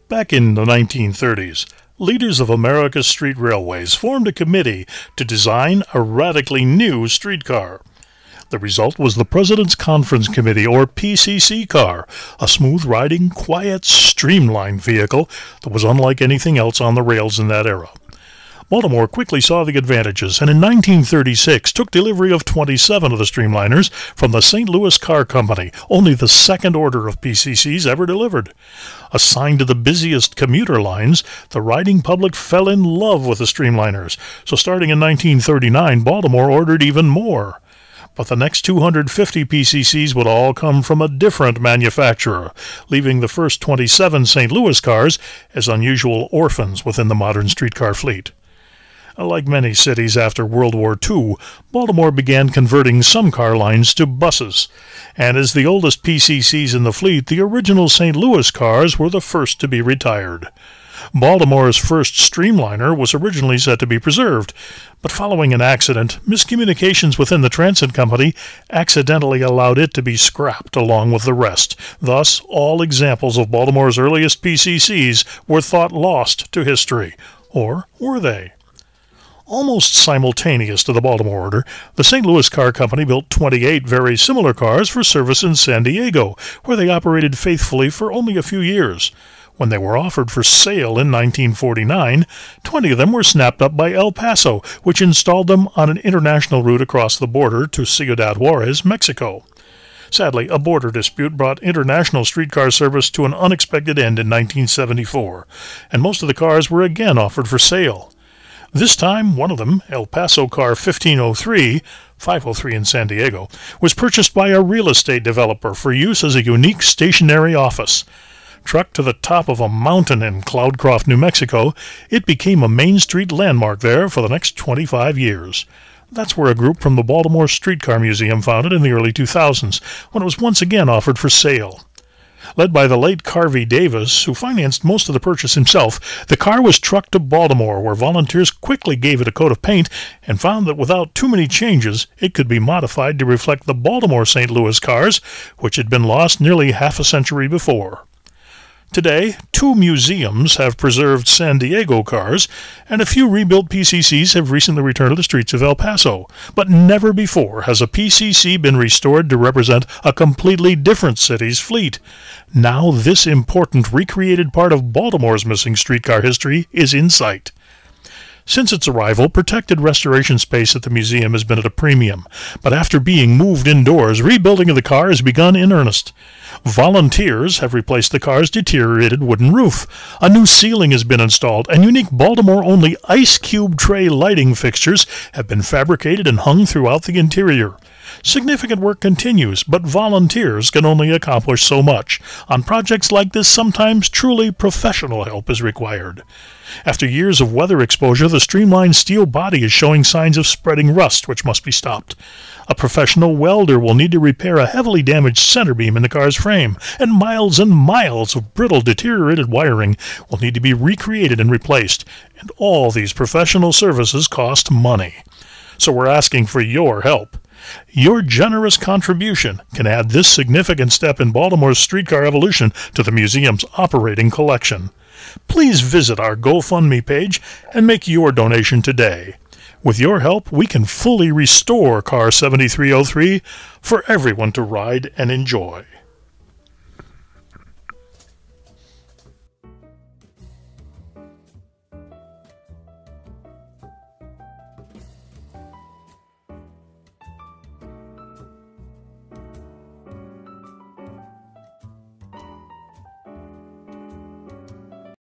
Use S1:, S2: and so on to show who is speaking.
S1: Back in the 1930s, leaders of America's street railways formed a committee to design a radically new streetcar. The result was the President's Conference Committee, or PCC car, a smooth-riding, quiet, streamlined vehicle that was unlike anything else on the rails in that era. Baltimore quickly saw the advantages and in 1936 took delivery of 27 of the streamliners from the St. Louis Car Company, only the second order of PCCs ever delivered. Assigned to the busiest commuter lines, the riding public fell in love with the streamliners, so starting in 1939, Baltimore ordered even more. But the next 250 PCCs would all come from a different manufacturer, leaving the first 27 St. Louis cars as unusual orphans within the modern streetcar fleet. Like many cities after World War II, Baltimore began converting some car lines to buses, and as the oldest PCCs in the fleet, the original St. Louis cars were the first to be retired. Baltimore's first streamliner was originally set to be preserved, but following an accident, miscommunications within the transit company accidentally allowed it to be scrapped along with the rest. Thus, all examples of Baltimore's earliest PCCs were thought lost to history. Or were they? Almost simultaneous to the Baltimore order, the St. Louis Car Company built 28 very similar cars for service in San Diego, where they operated faithfully for only a few years. When they were offered for sale in 1949, 20 of them were snapped up by El Paso, which installed them on an international route across the border to Ciudad Juarez, Mexico. Sadly, a border dispute brought international streetcar service to an unexpected end in 1974, and most of the cars were again offered for sale. This time, one of them, El Paso Car 1503, 503 in San Diego, was purchased by a real estate developer for use as a unique stationary office. Trucked to the top of a mountain in Cloudcroft, New Mexico, it became a Main Street landmark there for the next 25 years. That's where a group from the Baltimore Streetcar Museum found it in the early 2000s, when it was once again offered for sale. Led by the late Carvey Davis, who financed most of the purchase himself, the car was trucked to Baltimore, where volunteers quickly gave it a coat of paint and found that without too many changes, it could be modified to reflect the Baltimore St. Louis cars, which had been lost nearly half a century before. Today, 2 museums have preserved San Diego cars, and a few rebuilt PCCs have recently returned to the streets of El Paso. But never before has a PCC been restored to represent a completely different city's fleet. Now this important recreated part of Baltimore's missing streetcar history is in sight. Since its arrival, protected restoration space at the museum has been at a premium, but after being moved indoors, rebuilding of the car has begun in earnest. Volunteers have replaced the car's deteriorated wooden roof. A new ceiling has been installed, and unique Baltimore-only ice cube tray lighting fixtures have been fabricated and hung throughout the interior. Significant work continues, but volunteers can only accomplish so much. On projects like this, sometimes truly professional help is required. After years of weather exposure, the streamlined steel body is showing signs of spreading rust, which must be stopped. A professional welder will need to repair a heavily damaged center beam in the car's frame, and miles of brittle, deteriorated wiring will need to be recreated and replaced, and all these professional services cost money. So we're asking for your help. Your generous contribution can add this significant step in Baltimore's streetcar evolution to the museum's operating collection. Please visit our GoFundMe page and make your donation today. With your help, we can fully restore Car 7303 for everyone to ride and enjoy.